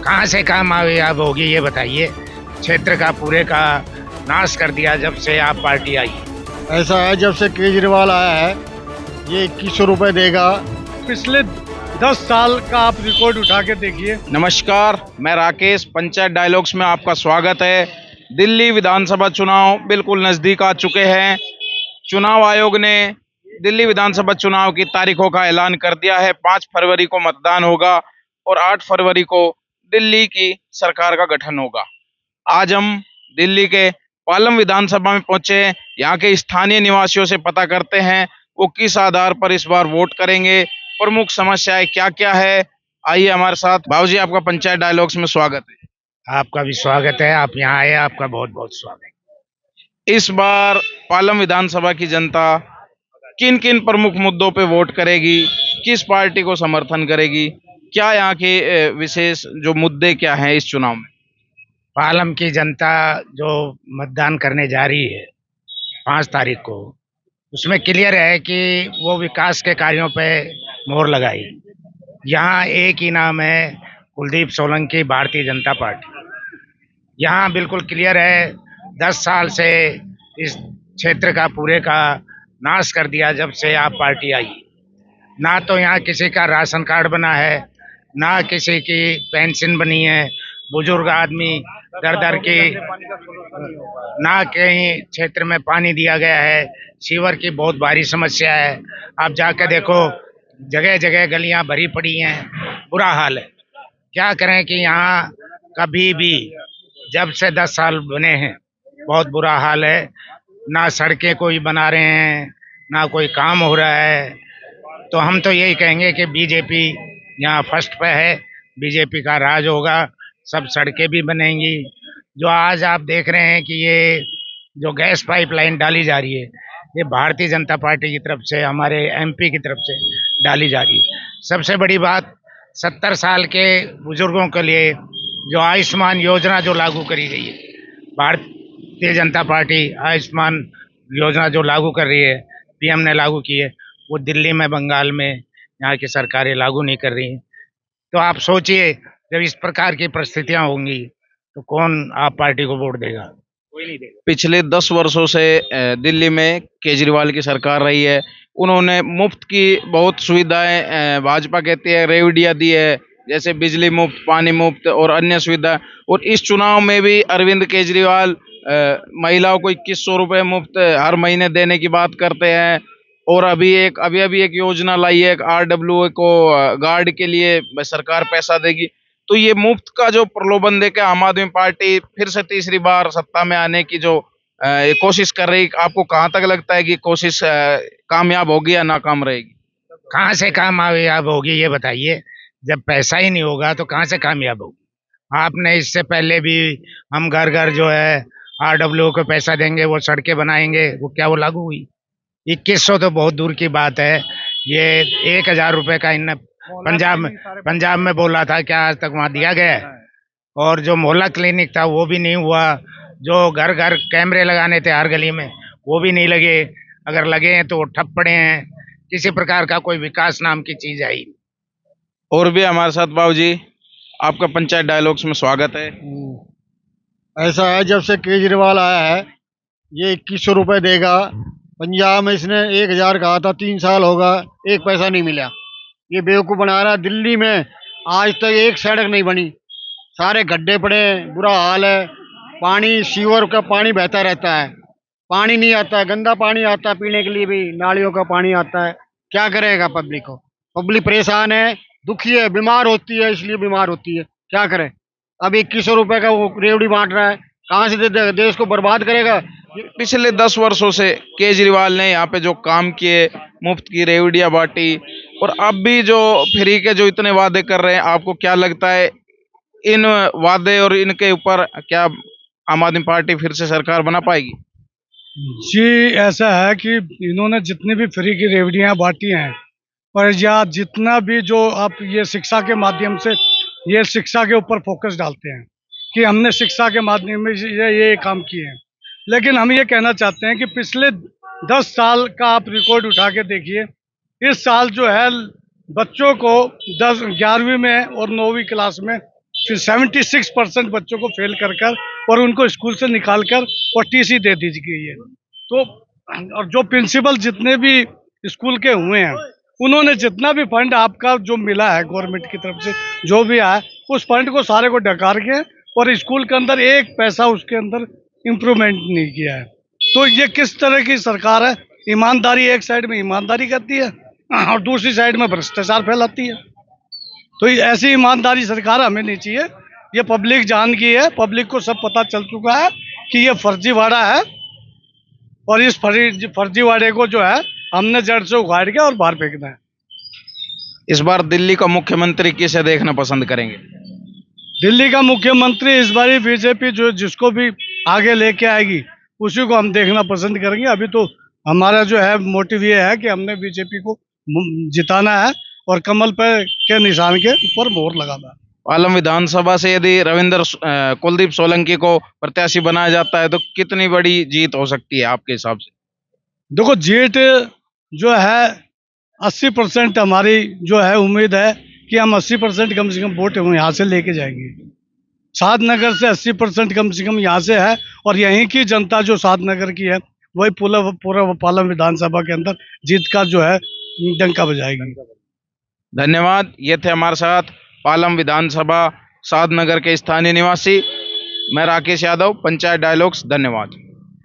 कहाँ से कामयाब होगी ये बताइए। क्षेत्र का पूरे का नाश कर दिया जब से आप पार्टी आई। ऐसा है, जब से केजरीवाल आया है ये 2100 रुपये देगा। पिछले 10 साल का आप रिकॉर्ड उठा के देखिए। नमस्कार, मैं राकेश, पंचायत डायलॉग्स में आपका स्वागत है। दिल्ली विधानसभा चुनाव बिल्कुल नज़दीक आ चुके हैं। चुनाव आयोग ने दिल्ली विधानसभा चुनाव की तारीखों का ऐलान कर दिया है। 5 फरवरी को मतदान होगा और 8 फरवरी को दिल्ली की सरकार का गठन होगा। आज हम दिल्ली के पालम विधानसभा में पहुंचे हैं। यहाँ के स्थानीय निवासियों से पता करते हैं वो किस आधार पर इस बार वोट करेंगे, प्रमुख समस्याएं क्या क्या है। आइए हमारे साथ। बाबूजी, आपका पंचायत डायलॉग्स में स्वागत है। आपका भी स्वागत है, आप यहाँ आए, आपका बहुत बहुत स्वागत। इस बार पालम विधानसभा की जनता किन किन प्रमुख मुद्दों पे वोट करेगी, किस पार्टी को समर्थन करेगी, क्या यहाँ के विशेष जो मुद्दे क्या हैं इस चुनाव में? पालम की जनता जो मतदान करने जा रही है 5 तारीख को, उसमें क्लियर है कि वो विकास के कार्यों पे मोहर लगाई। यहाँ एक ही नाम है, कुलदीप सोलंकी, भारतीय जनता पार्टी। यहाँ बिल्कुल क्लियर है, 10 साल से इस क्षेत्र का पूरे का नाश कर दिया जब से आप पार्टी आई। ना तो यहाँ किसी का राशन कार्ड बना है, ना किसी की पेंशन बनी है, बुजुर्ग आदमी दर दर की, ना कहीं क्षेत्र में पानी दिया गया है। सीवर की बहुत भारी समस्या है। आप जाकर देखो, जगह जगह गलियां भरी पड़ी हैं, बुरा हाल है। क्या करें कि यहाँ कभी भी जब से 10 साल बने हैं बहुत बुरा हाल है। ना सड़कें कोई बना रहे हैं, ना कोई काम हो रहा है। तो हम तो यही कहेंगे कि बीजेपी यहाँ फर्स्ट पे है, बीजेपी का राज होगा, सब सड़कें भी बनेंगी। जो आज आप देख रहे हैं कि ये जो गैस पाइपलाइन डाली जा रही है, ये भारतीय जनता पार्टी की तरफ से, हमारे एमपी की तरफ से डाली जा रही है। सबसे बड़ी बात, 70 साल के बुजुर्गों के लिए जो आयुष्मान योजना जो लागू करी गई है, भारतीय जनता पार्टी आयुष्मान योजना जो लागू कर रही है, पीएम ने लागू की है, वो दिल्ली में, बंगाल में यहाँ की सरकारें लागू नहीं कर रही हैं। तो आप सोचिए, जब इस प्रकार की परिस्थितियां होंगी तो कौन आप पार्टी को वोट देगा? कोई नहीं देगा। पिछले 10 वर्षों से दिल्ली में केजरीवाल की सरकार रही है। उन्होंने मुफ्त की बहुत सुविधाएं, भाजपा कहती है रेवड़ियां दी है, जैसे बिजली मुफ्त, पानी मुफ्त और अन्य सुविधा। और इस चुनाव में भी अरविंद केजरीवाल महिलाओं को 2100 रुपये मुफ्त हर महीने देने की बात करते हैं। और अभी एक योजना लाई है, RWA को गार्ड के लिए सरकार पैसा देगी। तो ये मुफ्त का जो प्रलोभन देकर आम आदमी पार्टी फिर से तीसरी बार सत्ता में आने की जो कोशिश कर रही, आपको कहाँ तक लगता है कि कोशिश कामयाब होगी या नाकाम रहेगी? कहाँ से कामयाब होगी ये बताइए। जब पैसा ही नहीं होगा तो कहाँ से कामयाब होगी? आपने इससे पहले भी, हम घर घर जो है RWA को पैसा देंगे, वो सड़कें बनाएंगे, वो क्या वो लागू हुई? 2100 तो बहुत दूर की बात है। ये 1000 रुपये का इन पंजाब में बोला था, क्या आज तक वहाँ दिया गया है? और जो मोहल्ला क्लिनिक था वो भी नहीं हुआ। जो घर घर कैमरे लगाने थे हर गली में, वो भी नहीं लगे। अगर लगे हैं तो वो ठप पड़े हैं। किसी प्रकार का कोई विकास नाम की चीज आई। और भी हमारे साथ बाबूजी, आपका पंचायत डायलॉग्स में स्वागत है। ऐसा है, जब से केजरीवाल आया है ये 2100 रुपये देगा। पंजाब में इसने 1000 कहा था, 3 साल होगा, एक पैसा नहीं मिला। ये बेवकूफ़ बना रहा है। दिल्ली में आज तक एक सड़क नहीं बनी, सारे गड्ढे पड़े हैं, बुरा हाल है। पानी, सीवर का पानी बहता रहता है, पानी नहीं आता है, गंदा पानी आता है पीने के लिए भी, नालियों का पानी आता है। क्या करेगा पब्लिक को? पब्लिक परेशान है, दुखी है, बीमार होती है, इसलिए बीमार होती है। क्या करे? अब 2100 रुपये का वो रेवड़ी बांट रहा है, कहाँ से देश को बर्बाद करेगा? पिछले 10 वर्षों से केजरीवाल ने यहाँ पे जो काम किए, मुफ्त की रेवड़ियां बांटी, और अब भी जो फ्री के जो इतने वादे कर रहे हैं, आपको क्या लगता है इन वादे और इनके ऊपर क्या आम आदमी पार्टी फिर से सरकार बना पाएगी? जी, ऐसा है कि इन्होंने जितनी भी फ्री की रेवड़ियां बांटी हैं, और या जितना भी जो आप ये शिक्षा के माध्यम से, ये शिक्षा के ऊपर फोकस डालते हैं कि हमने शिक्षा के माध्यम में ये काम किए हैं। लेकिन हम ये कहना चाहते हैं कि पिछले 10 साल का आप रिकॉर्ड उठा के देखिए। इस साल जो है बच्चों को 11वीं में और 9वीं क्लास में फिर 76% बच्चों को फेल कर और उनको स्कूल से निकाल कर और टीसी दे दी गई है। तो और जो प्रिंसिपल जितने भी स्कूल के हुए हैं, उन्होंने जितना भी फंड आपका जो मिला है गवर्नमेंट की तरफ से जो भी आया, उस फंड को सारे को डकार के और स्कूल के अंदर एक पैसा उसके अंदर इम्प्रूवमेंट नहीं किया है। तो ये किस तरह की सरकार है? ईमानदारी एक साइड में ईमानदारी करती है और दूसरी साइड में भ्रष्टाचार फैलाती है। तो ये ऐसी ईमानदारी सरकार हमें नहीं चाहिए। ये पब्लिक जान की है, पब्लिक को सब पता चल चुका है कि ये फर्जीवाड़ा है और इस फर्जीवाड़े को जो है हमने जड़ से उखाड़ के और बाहर फेंकना है। इस बार दिल्ली का मुख्यमंत्री किसे देखना पसंद करेंगे? दिल्ली का मुख्यमंत्री इस बार बीजेपी जो जिसको भी आगे लेके आएगी उसी को हम देखना पसंद करेंगे। अभी तो हमारा जो है मोटिव ये है कि हमने बीजेपी को जिताना है और कमल पे के निशान के ऊपर मोहर लगाना है। पालम विधानसभा से यदि कुलदीप सोलंकी को प्रत्याशी बनाया जाता है तो कितनी बड़ी जीत हो सकती है आपके हिसाब से? देखो, जीत जो है 80% हमारी जो है उम्मीद है कि हम 80% कम से कम वोट हम यहाँ से लेके जाएंगे। सादनगर से 80% कम से कम यहाँ से है और यहीं की जनता जो सादनगर की है वही पूरा पालम विधानसभा के अंदर जीत का जो है डंका बजाएगी। धन्यवाद। ये थे हमारे साथ पालम विधानसभा सादनगर के स्थानीय निवासी। मैं राकेश यादव, पंचायत डायलॉग्स। धन्यवाद।